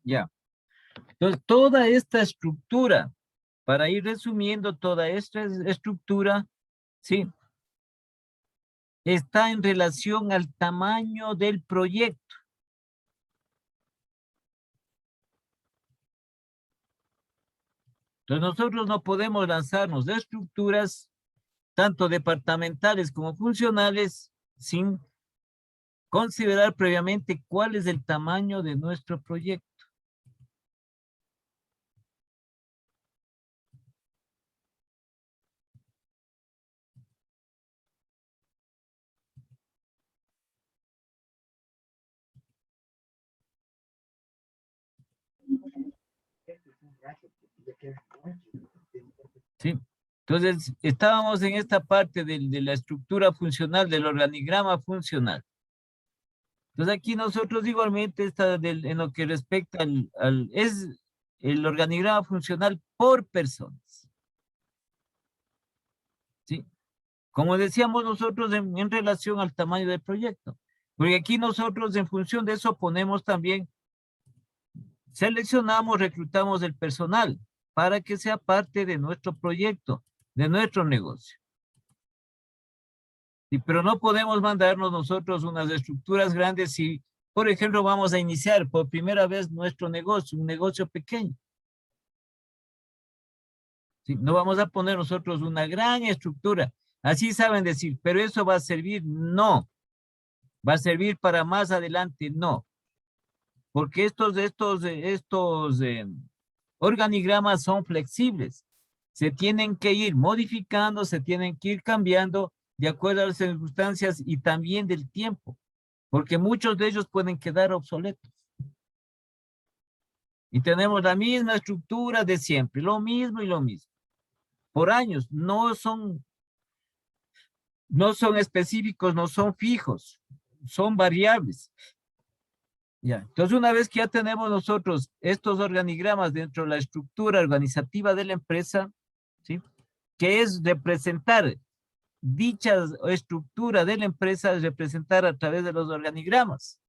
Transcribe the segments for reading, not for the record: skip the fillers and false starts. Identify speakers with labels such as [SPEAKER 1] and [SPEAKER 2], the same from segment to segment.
[SPEAKER 1] Ya. Entonces, toda esta estructura, para ir resumiendo, toda esta estructura, ¿sí? Está en relación al tamaño del proyecto. Entonces, nosotros no podemos lanzarnos de estructuras, tanto departamentales como funcionales, sin considerar previamente cuál es el tamaño de nuestro proyecto. ¿Sí? Entonces, estábamos en esta parte de la estructura funcional, del organigrama funcional. Entonces, aquí nosotros igualmente está en lo que respecta es el organigrama funcional por personas. ¿Sí? Como decíamos nosotros en relación al tamaño del proyecto. Porque aquí nosotros en función de eso ponemos también, seleccionamos, reclutamos el personal para que sea parte de nuestro proyecto, de nuestro negocio. Sí, pero no podemos mandarnos nosotros unas estructuras grandes si, por ejemplo, vamos a iniciar por primera vez nuestro negocio, un negocio pequeño. Sí, no vamos a poner nosotros una gran estructura. Así saben decir, pero eso va a servir, no. Va a servir para más adelante, no. Porque estos organigramas son flexibles. Se tienen que ir modificando, se tienen que ir cambiando de acuerdo a las circunstancias y también del tiempo, porque muchos de ellos pueden quedar obsoletos. Y tenemos la misma estructura de siempre, lo mismo y lo mismo. Por años, no son específicos, no son fijos, son variables. Ya. Entonces, una vez que ya tenemos nosotros estos organigramas dentro de la estructura organizativa de la empresa, ¿sí? Que es representar dicha estructura de la empresa, es representar a través de los organigramas.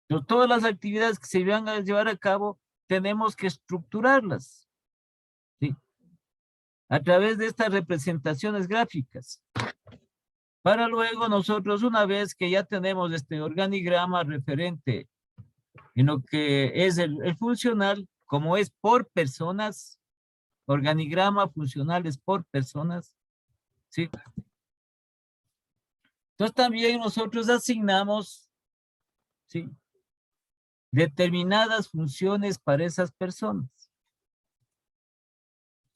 [SPEAKER 1] Entonces, todas las actividades que se van a llevar a cabo, tenemos que estructurarlas, ¿sí? A través de estas representaciones gráficas. Para luego nosotros, una vez que ya tenemos este organigrama referente en lo que es el funcional, como es por personas, organigrama funcional es por personas, ¿sí? Entonces también nosotros asignamos, ¿sí? Determinadas funciones para esas personas.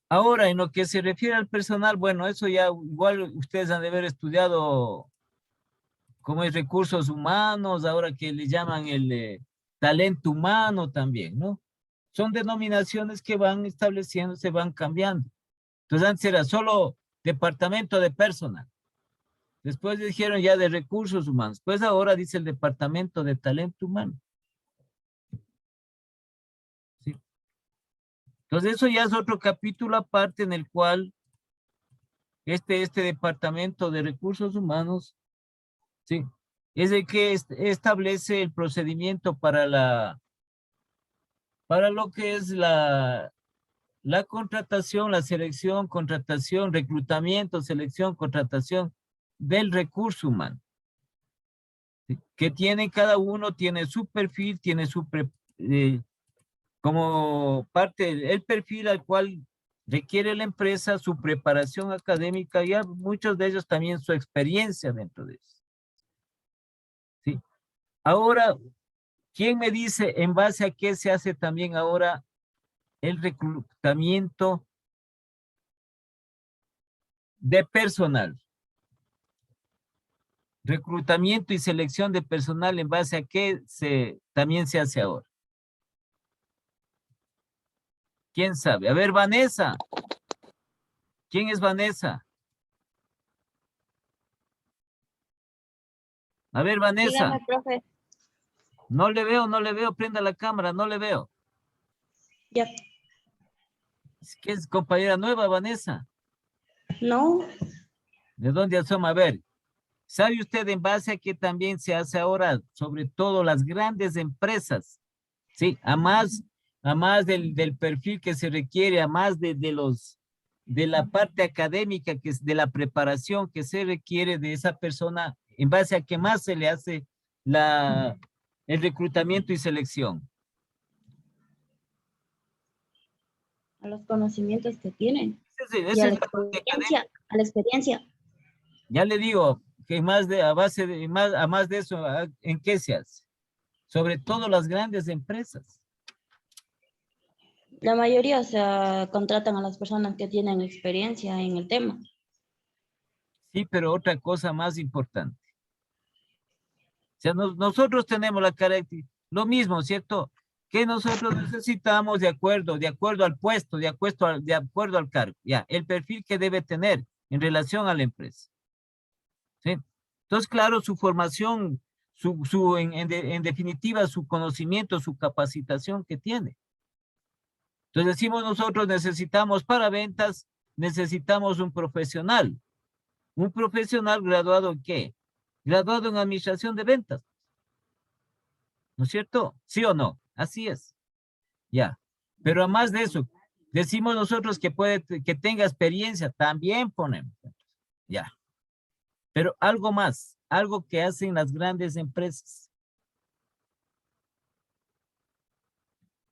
[SPEAKER 1] Ahora, en lo que se refiere al personal, bueno, eso ya igual ustedes han de haber estudiado como es recursos humanos, ahora que le llaman el talento humano también, ¿no? Son denominaciones que van estableciendo, se van cambiando. Entonces antes era solo departamento de personal. Después dijeron ya de recursos humanos. Pues ahora dice el departamento de talento humano. ¿Sí? Entonces eso ya es otro capítulo aparte en el cual este departamento de recursos humanos, ¿sí? Es el que establece el procedimiento para lo que es la contratación, la selección, contratación, reclutamiento, selección, contratación del recurso humano. ¿Sí? Que tiene cada uno, tiene su perfil, tiene como parte el perfil al cual requiere la empresa, su preparación académica y muchos de ellos también su experiencia dentro de eso. ¿Sí? Ahora, ¿quién me dice en base a qué se hace también ahora el reclutamiento de personal? Reclutamiento y selección de personal en base a qué también se hace ahora. ¿Quién sabe? A ver, Vanessa. ¿Quién es Vanessa? A ver, Vanessa.
[SPEAKER 2] Dígame, profe.
[SPEAKER 1] No le veo, prenda la cámara, no le veo.
[SPEAKER 2] Ya.
[SPEAKER 1] Es que es compañera nueva, Vanessa.
[SPEAKER 2] No.
[SPEAKER 1] ¿De dónde asoma? A ver, ¿sabe usted en base a qué también se hace ahora, sobre todo las grandes empresas? Sí, a más del perfil que se requiere, a más de la parte académica, que es de la preparación que se requiere de esa persona, en base a qué más se le hace el reclutamiento y selección.
[SPEAKER 2] A los conocimientos que tienen y
[SPEAKER 1] Esa es la parte académica.
[SPEAKER 2] a la experiencia.
[SPEAKER 1] Ya le digo que a más de eso, ¿en qué se hace? Sobre todo las grandes empresas.
[SPEAKER 2] La mayoría, o sea, contratan a las personas que tienen experiencia en el tema.
[SPEAKER 1] Sí, pero otra cosa más importante. O sea, nosotros tenemos la característica, lo mismo, ¿cierto? Que nosotros necesitamos de acuerdo al puesto, de acuerdo al cargo, ya, el perfil que debe tener en relación a la empresa. ¿Sí? Entonces, claro, su formación, en definitiva, su conocimiento, su capacitación que tiene. Entonces decimos nosotros necesitamos para ventas, necesitamos un profesional. ¿Un profesional graduado en qué? Graduado en administración de ventas. ¿No es cierto? ¿Sí o no? Así es. Ya. Pero además de eso, decimos nosotros que tenga experiencia, también ponemos. Ya. Pero algo más, algo que hacen las grandes empresas.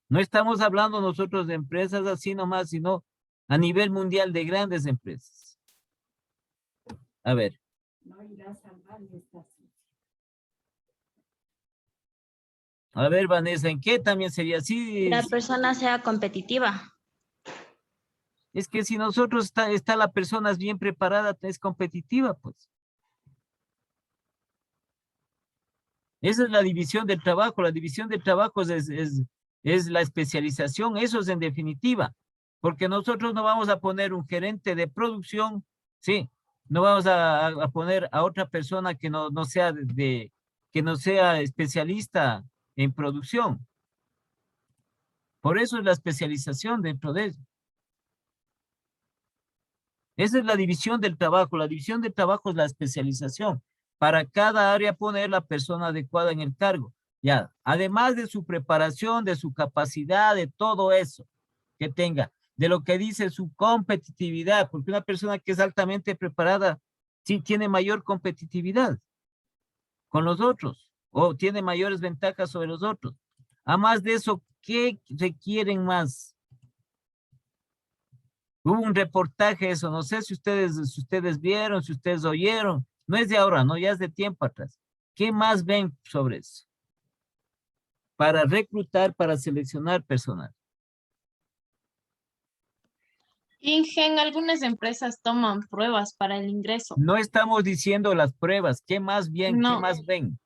[SPEAKER 1] No estamos hablando nosotros de empresas así nomás, sino a nivel mundial de grandes empresas. A ver. A ver, Vanessa, ¿en qué también sería así?
[SPEAKER 2] La persona sea competitiva.
[SPEAKER 1] Es que si nosotros está la persona bien preparada, es competitiva, pues. Esa es la división del trabajo. La división del trabajo es la especialización. Eso es en definitiva. Porque nosotros no vamos a poner un gerente de producción, sí. No vamos a poner a otra persona que no sea que no sea especialista en producción. Por eso es la especialización dentro de eso. Esa es la división del trabajo. La división del trabajo es la especialización. Para cada área poner la persona adecuada en el cargo. Ya, además de su preparación, de su capacidad, de todo eso que tenga, de lo que dice su competitividad, porque una persona que es altamente preparada sí tiene mayor competitividad con los otros o tiene mayores ventajas sobre los otros. Además de eso, ¿qué requieren más? Hubo un reportaje eso, no sé si ustedes vieron, si ustedes oyeron, no es de ahora, no, ya es de tiempo atrás. ¿Qué más ven sobre eso? Para reclutar, para seleccionar personal.
[SPEAKER 3] En algunas empresas toman pruebas para el ingreso.
[SPEAKER 1] No estamos diciendo las pruebas, ¿qué más bien, qué
[SPEAKER 3] No.
[SPEAKER 1] más ven?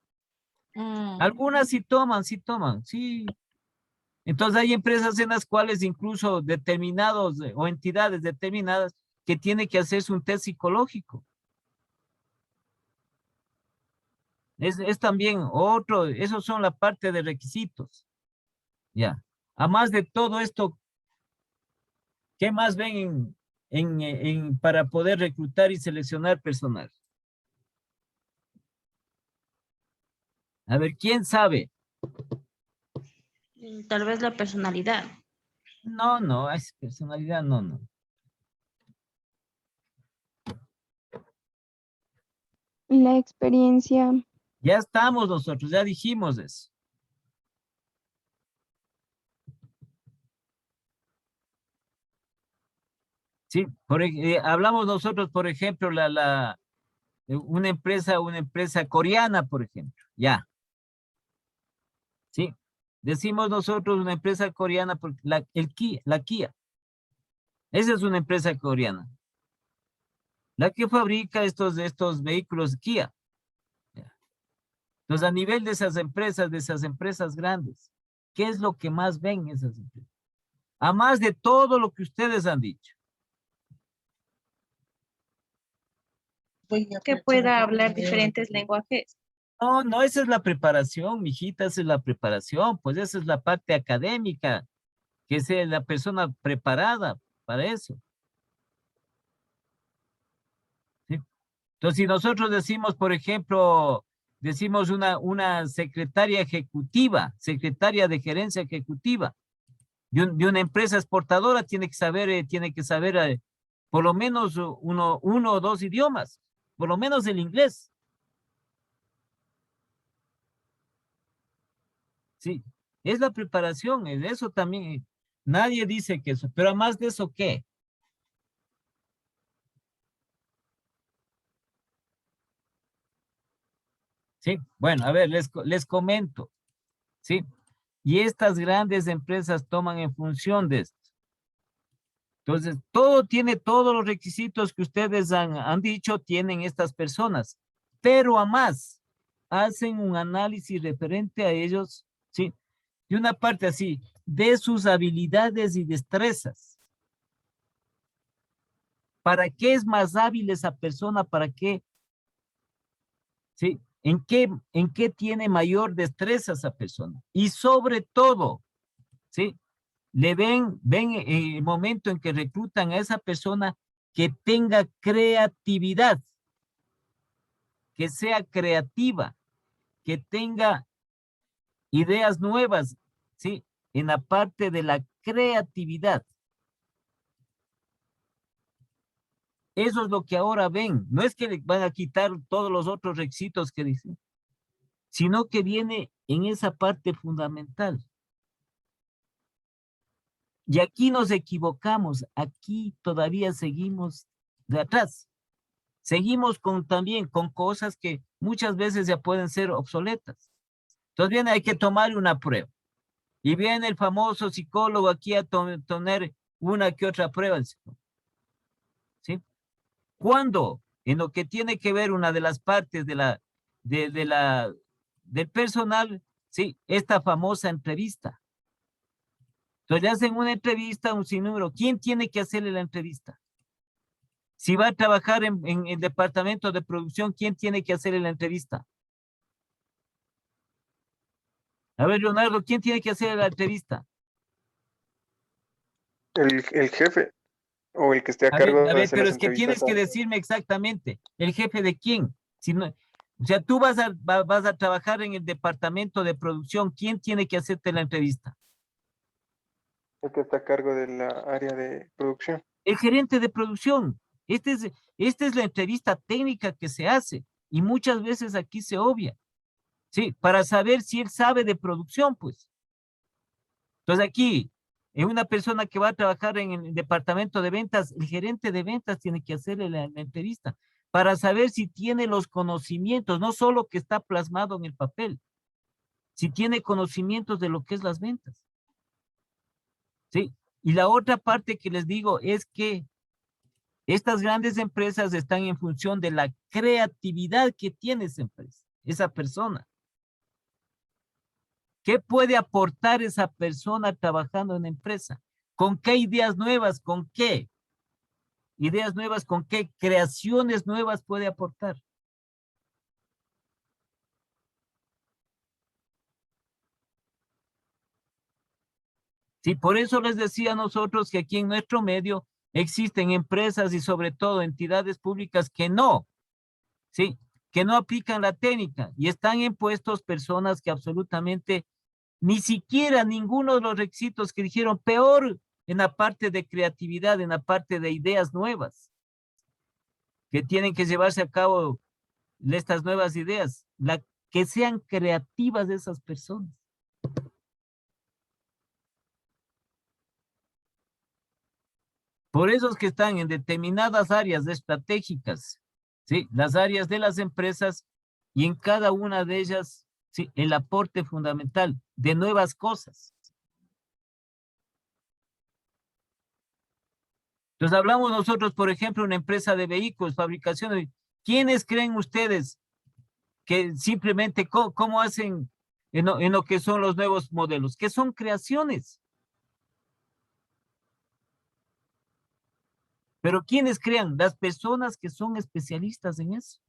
[SPEAKER 3] Mm.
[SPEAKER 1] Algunas sí toman, sí. Entonces hay empresas en las cuales incluso determinados o entidades determinadas que tienen que hacerse un test psicológico. Es también otro, esos son la parte de requisitos. Ya. Además de todo esto, ¿qué más ven para poder reclutar y seleccionar personal? A ver, ¿quién sabe?
[SPEAKER 2] Tal vez la personalidad.
[SPEAKER 1] No, es personalidad, no.
[SPEAKER 4] La experiencia.
[SPEAKER 1] Ya estamos nosotros, ya dijimos eso. Sí, hablamos nosotros, por ejemplo, una empresa coreana, por ejemplo, ya. Sí, decimos nosotros una empresa coreana, porque la Kia, esa es una empresa coreana. La que fabrica estos vehículos Kia. Ya. Entonces, a nivel de esas empresas grandes, ¿qué es lo que más ven esas empresas? A más de todo lo que ustedes han dicho.
[SPEAKER 5] Que pueda hablar diferentes lenguajes.
[SPEAKER 1] No, esa es la preparación, mijita, esa es la preparación, pues esa es la parte académica, que es la persona preparada para eso. ¿Sí? Entonces, si nosotros decimos, por ejemplo, decimos una secretaria ejecutiva, secretaria de gerencia ejecutiva de una empresa exportadora tiene que saber, por lo menos uno o dos idiomas, por lo menos el inglés. Sí, es la preparación, en eso también, nadie dice que eso, pero además de eso, ¿qué? Sí, bueno, a ver, les comento, ¿sí? Y estas grandes empresas toman en función de esto. Entonces, tiene todos los requisitos que ustedes han dicho, tienen estas personas, pero además hacen un análisis referente a ellos, ¿sí? De una parte así, de sus habilidades y destrezas. ¿Para qué es más hábil esa persona? ¿Para qué? ¿Sí? ¿En qué tiene mayor destreza esa persona? Y sobre todo, ¿sí? ven en el momento en que reclutan a esa persona que tenga creatividad, que sea creativa, que tenga ideas nuevas, ¿sí? En la parte de la creatividad. Eso es lo que ahora ven. No es que le van a quitar todos los otros requisitos que dicen, sino que viene en esa parte fundamental. Y aquí nos equivocamos, aquí todavía seguimos de atrás. Seguimos también con cosas que muchas veces ya pueden ser obsoletas. Entonces viene, hay que tomar una prueba. Y viene el famoso psicólogo aquí a tener una que otra prueba. ¿Sí? Cuando en lo que tiene que ver una de las partes del personal, ¿sí? Esta famosa entrevista. Entonces le hacen una entrevista a un sinnúmero. ¿Quién tiene que hacerle la entrevista? Si va a trabajar en el departamento de producción, ¿quién tiene que hacerle la entrevista? A ver, Leonardo, ¿quién tiene que hacerle la entrevista?
[SPEAKER 6] El jefe o el que esté a cargo de hacer
[SPEAKER 1] Pero
[SPEAKER 6] las
[SPEAKER 1] es que tienes
[SPEAKER 6] entrevistas.
[SPEAKER 1] que decirme exactamente, ¿el jefe de quién? Si no, o sea, tú vas a trabajar en el departamento de producción, ¿quién tiene que hacerte la entrevista?
[SPEAKER 6] El que está a cargo de la área de producción.
[SPEAKER 1] El gerente de producción. Esta es la entrevista técnica que se hace y muchas veces aquí se obvia. Sí, para saber si él sabe de producción, pues. Entonces aquí, en una persona que va a trabajar en el departamento de ventas, el gerente de ventas tiene que hacerle la entrevista para saber si tiene los conocimientos, no solo que está plasmado en el papel, si tiene conocimientos de lo que es las ventas. ¿Sí? Y la otra parte que les digo es que estas grandes empresas están en función de la creatividad que tiene esa empresa, esa persona. ¿Qué puede aportar esa persona trabajando en la empresa? ¿Con qué ideas nuevas? ¿Con qué? Ideas nuevas, ¿con qué creaciones nuevas puede aportar? Sí, por eso les decía a nosotros que aquí en nuestro medio existen empresas y sobre todo entidades públicas que no, sí, que no aplican la técnica y están en puestos personas que absolutamente ni siquiera ninguno de los requisitos que dijeron, peor en la parte de creatividad, en la parte de ideas nuevas, que tienen que llevarse a cabo estas nuevas ideas, que sean creativas de esas personas. Por eso es que están en determinadas áreas estratégicas, ¿sí? Las áreas de las empresas y en cada una de ellas, ¿sí? El aporte fundamental de nuevas cosas. Entonces hablamos nosotros, por ejemplo, una empresa de vehículos, fabricación de... ¿Quiénes creen ustedes que simplemente cómo hacen en lo que son los nuevos modelos? Que son creaciones. Pero ¿quiénes crean? Las personas que son especialistas en eso.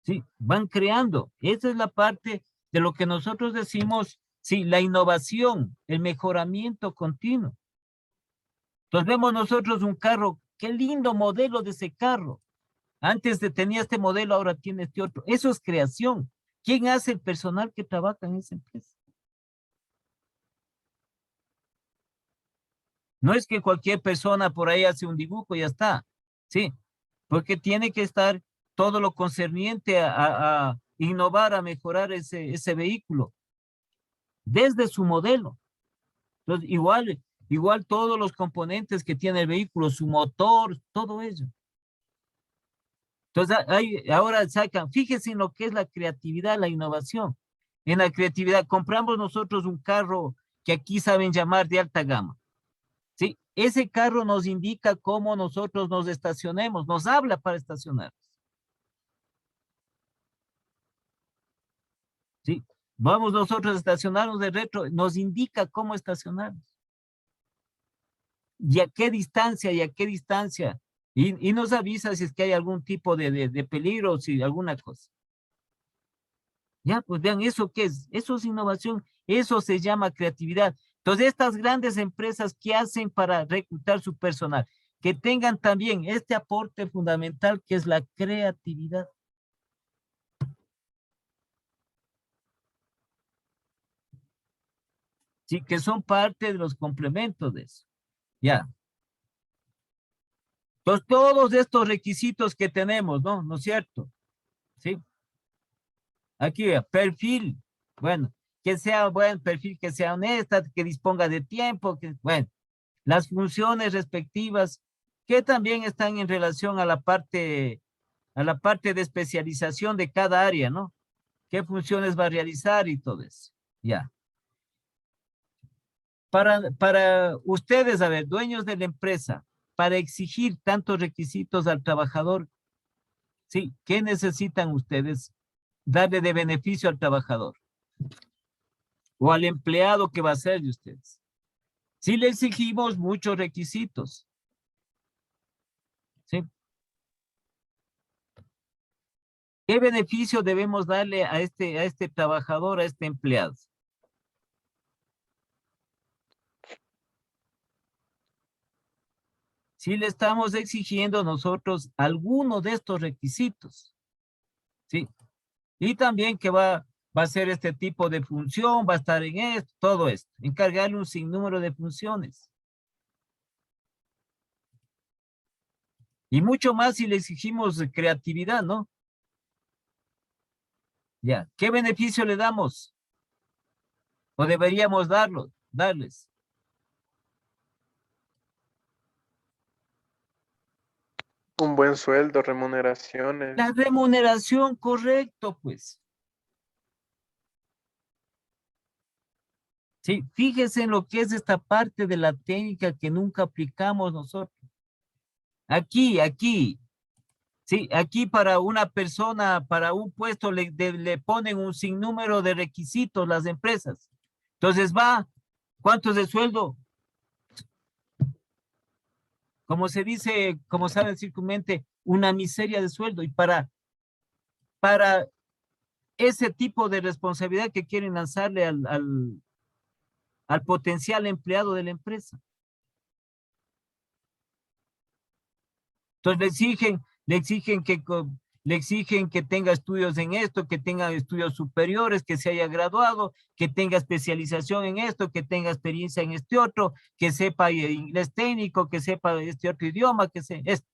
[SPEAKER 1] Sí, van creando. Esa es la parte de lo que nosotros decimos, sí, la innovación, el mejoramiento continuo. Entonces vemos nosotros un carro qué lindo modelo de ese carro. Antes de tenía este modelo, ahora tiene este otro. Eso es creación. ¿Quién hace el personal que trabaja en esa empresa? No es que cualquier persona por ahí hace un dibujo y ya está. Sí, porque tiene que estar todo lo concerniente a innovar, a mejorar ese vehículo desde su modelo. Entonces, igual todos los componentes que tiene el vehículo, su motor, todo ello. Entonces, ahora sacan, fíjense en lo que es la creatividad, la innovación. En la creatividad, compramos nosotros un carro que aquí saben llamar de alta gama. ¿Sí? Ese carro nos indica cómo nosotros nos estacionemos, nos habla para estacionar. ¿Sí? Vamos nosotros a estacionarnos de retro, nos indica cómo estacionarnos. Y a qué distancia, y a qué distancia. Y nos avisa si es que hay algún tipo de peligro, o si alguna cosa. Ya, pues vean, ¿eso qué es? Eso es innovación, eso se llama creatividad. Entonces, estas grandes empresas, ¿qué hacen para reclutar su personal? Que tengan también este aporte fundamental que es la creatividad. Sí, que son parte de los complementos de eso. Ya. Entonces, todos estos requisitos que tenemos, ¿no? ¿No es cierto? Sí. Aquí, perfil. Bueno, que sea buen perfil, que sea honesta, que disponga de tiempo, que, bueno, las funciones respectivas que también están en relación a la parte de especialización de cada área, ¿no? ¿Qué funciones va a realizar y todo eso? Ya. Para ustedes, a ver, dueños de la empresa, para exigir tantos requisitos al trabajador, ¿sí? ¿Qué necesitan ustedes darle de beneficio al trabajador? O al empleado que va a ser de ustedes. Si le exigimos muchos requisitos, ¿sí? ¿Qué beneficio debemos darle a este trabajador, a este empleado? Si le estamos exigiendo nosotros alguno de estos requisitos, ¿sí? Y también que va a hacer este tipo de función, va a estar en esto, todo esto, encargarle un sinnúmero de funciones. Y mucho más si le exigimos creatividad, ¿no? Ya, ¿qué beneficio le damos? ¿O deberíamos darles?
[SPEAKER 6] Un buen sueldo, remuneraciones.
[SPEAKER 1] La remuneración, correcto, pues. Sí, fíjese en lo que es esta parte de la técnica que nunca aplicamos nosotros. Aquí, sí, aquí para una persona, para un puesto le ponen un sinnúmero de requisitos las empresas. Entonces ¿cuánto es el sueldo? Como se dice, como sabe decir comúnmente, una miseria de sueldo. Y para ese tipo de responsabilidad que quieren lanzarle al potencial empleado de la empresa. Entonces le exigen que tenga estudios en esto, que tenga estudios superiores, que se haya graduado, que tenga especialización en esto, que tenga experiencia en este otro, que sepa inglés técnico, que sepa este otro idioma, que se esto.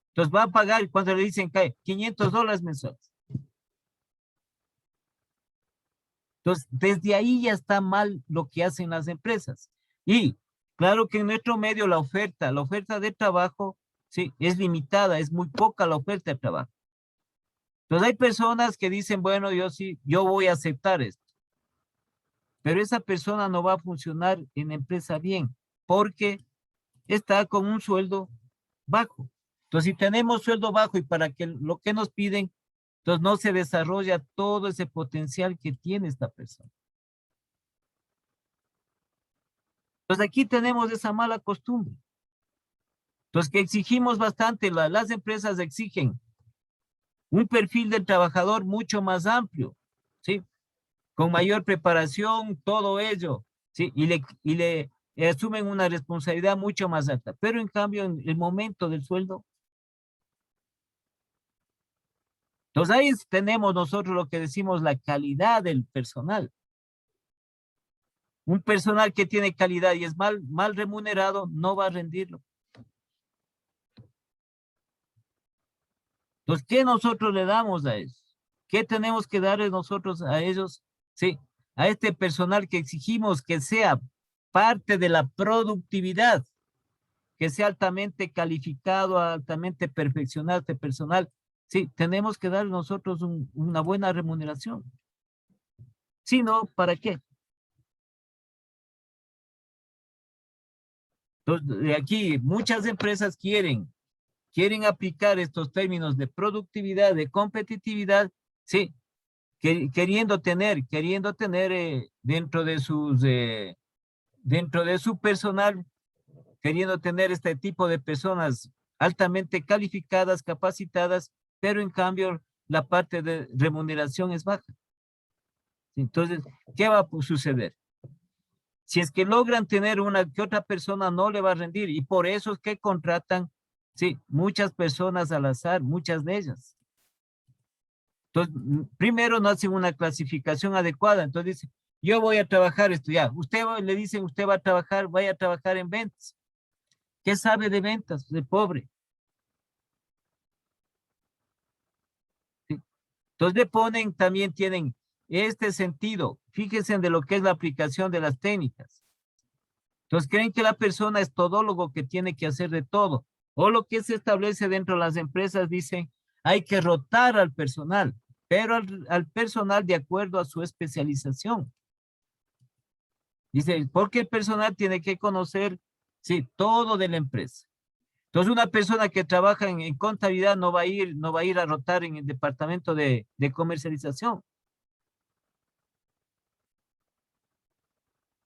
[SPEAKER 1] Entonces va a pagar cuando le dicen que $500 mensuales. Entonces, desde ahí ya está mal lo que hacen las empresas. Y claro que en nuestro medio la oferta de trabajo, sí, es limitada, es muy poca la oferta de trabajo. Entonces hay personas que dicen, bueno, yo voy a aceptar esto. Pero esa persona no va a funcionar en la empresa bien, porque está con un sueldo bajo. Entonces, si tenemos sueldo bajo y para que lo que nos piden, entonces no se desarrolla todo ese potencial que tiene esta persona. Entonces aquí tenemos esa mala costumbre. Entonces que exigimos bastante, las empresas exigen un perfil del trabajador mucho más amplio, ¿sí? Con mayor preparación, todo ello, ¿sí? Y asumen una responsabilidad mucho más alta. Pero en cambio, en el momento del sueldo, entonces ahí tenemos nosotros lo que decimos la calidad del personal. Un personal que tiene calidad y es mal remunerado, no va a rendirlo. Entonces, ¿qué nosotros le damos a eso? ¿Qué tenemos que darle nosotros a ellos? Sí, a este personal que exigimos que sea parte de la productividad, que sea altamente calificado, altamente perfeccionado este personal. Sí, tenemos que dar nosotros una buena remuneración. Si no, ¿para qué? Entonces, de aquí muchas empresas quieren aplicar estos términos de productividad, de competitividad, sí, queriendo tener dentro de su personal, queriendo tener este tipo de personas altamente calificadas, capacitadas, pero en cambio la parte de remuneración es baja. Entonces, ¿qué va a suceder? Si es que logran tener una que otra persona no le va a rendir y por eso es que contratan, sí, muchas personas al azar, muchas de ellas. Entonces, primero no hacen una clasificación adecuada. Entonces dice, yo voy a trabajar, estudiar. Le dicen, usted va a trabajar, vaya a trabajar en ventas. ¿Qué sabe de ventas? De pobre. ¿Sí? Entonces le ponen, también tienen este sentido. Fíjense de lo que es la aplicación de las técnicas. Entonces creen que la persona es todólogo que tiene que hacer de todo. O lo que se establece dentro de las empresas, dicen, hay que rotar al personal, pero al personal de acuerdo a su especialización. Dice, porque el personal tiene que conocer, sí, todo de la empresa. Entonces, una persona que trabaja en contabilidad no va a ir a rotar en el departamento de comercialización.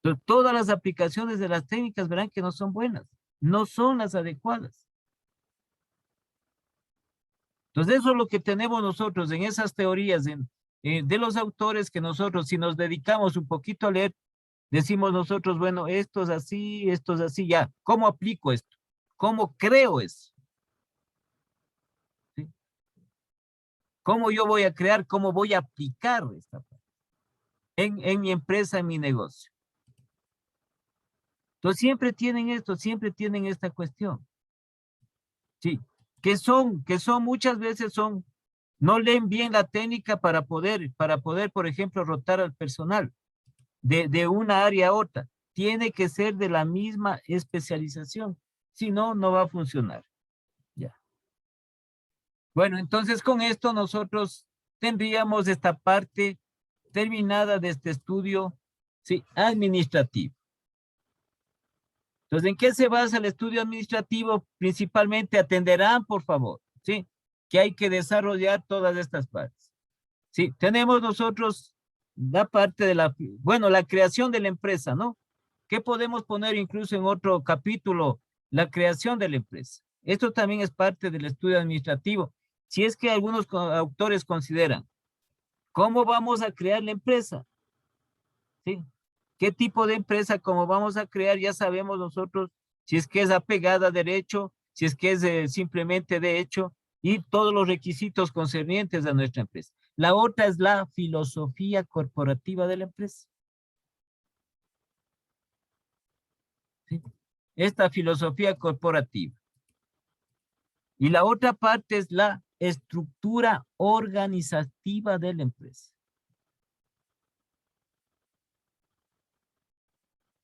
[SPEAKER 1] Entonces, todas las aplicaciones de las técnicas verán que no son buenas, no son las adecuadas. Entonces, eso es lo que tenemos nosotros en esas teorías de los autores que nosotros, si nos dedicamos un poquito a leer, decimos nosotros, bueno, esto es así, ya. ¿Cómo aplico esto? ¿Cómo creo eso? ¿Sí? ¿Cómo yo voy a crear? ¿Cómo voy a aplicar esta parte? En mi empresa, en mi negocio. Entonces, siempre tienen esto, siempre tienen esta cuestión. Sí, que son muchas veces no leen bien la técnica para poder, por ejemplo, rotar al personal de una área a otra. Tiene que ser de la misma especialización. Si no, no va a funcionar. Ya. Bueno, entonces con esto nosotros tendríamos esta parte terminada de este estudio, sí, administrativo. Entonces, ¿en qué se basa el estudio administrativo? Principalmente atenderán, por favor, ¿sí? Que hay que desarrollar todas estas partes. Sí, tenemos nosotros la parte de la creación de la empresa, ¿no? ¿Qué podemos poner incluso en otro capítulo? La creación de la empresa. Esto también es parte del estudio administrativo. Si es que algunos autores consideran, ¿cómo vamos a crear la empresa? ¿Sí? ¿Qué tipo de empresa, cómo vamos a crear? Ya sabemos nosotros si es que es apegada a derecho, si es que es simplemente de hecho, y todos los requisitos concernientes a nuestra empresa. La otra es la filosofía corporativa de la empresa. ¿Sí? Esta filosofía corporativa. Y la otra parte es la estructura organizativa de la empresa.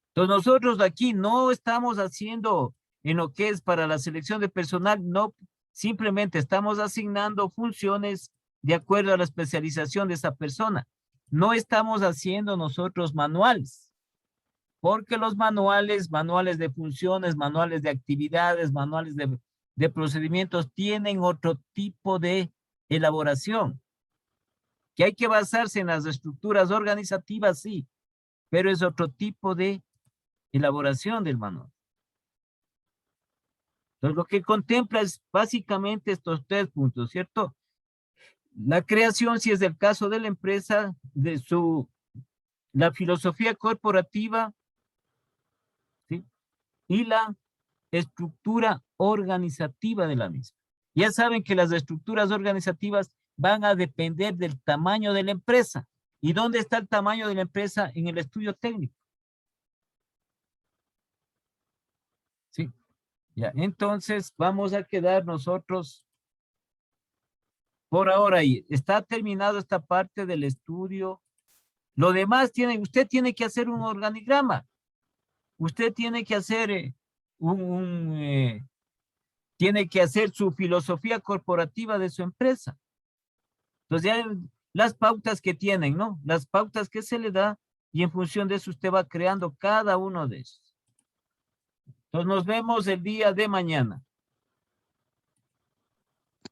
[SPEAKER 1] Entonces nosotros aquí no estamos haciendo en lo que es para la selección de personal, no, simplemente estamos asignando funciones de acuerdo a la especialización de esa persona. No estamos haciendo nosotros manuales, porque los manuales de funciones, manuales de actividades, manuales de procedimientos tienen otro tipo de elaboración, que hay que basarse en las estructuras organizativas, sí, pero es otro tipo de elaboración del manual. Entonces, lo que contempla es básicamente estos 3 puntos, ¿cierto? La creación, si es el caso de la empresa, la filosofía corporativa, ¿sí? y la estructura organizativa de la misma. Ya saben que las estructuras organizativas van a depender del tamaño de la empresa. ¿Y dónde está el tamaño de la empresa? En el estudio técnico. Sí. Ya, entonces vamos a quedar nosotros por ahora ahí. Está terminado esta parte del estudio. Lo demás usted tiene que hacer un organigrama. Usted tiene que hacer tiene que hacer su filosofía corporativa de su empresa. Entonces ya las pautas que tienen, ¿no? Las pautas que se le da y en función de eso usted va creando cada uno de esos. Entonces nos vemos el día de mañana.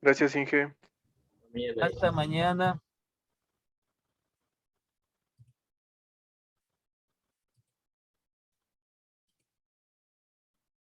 [SPEAKER 6] Gracias, Inge.
[SPEAKER 1] Hasta mañana.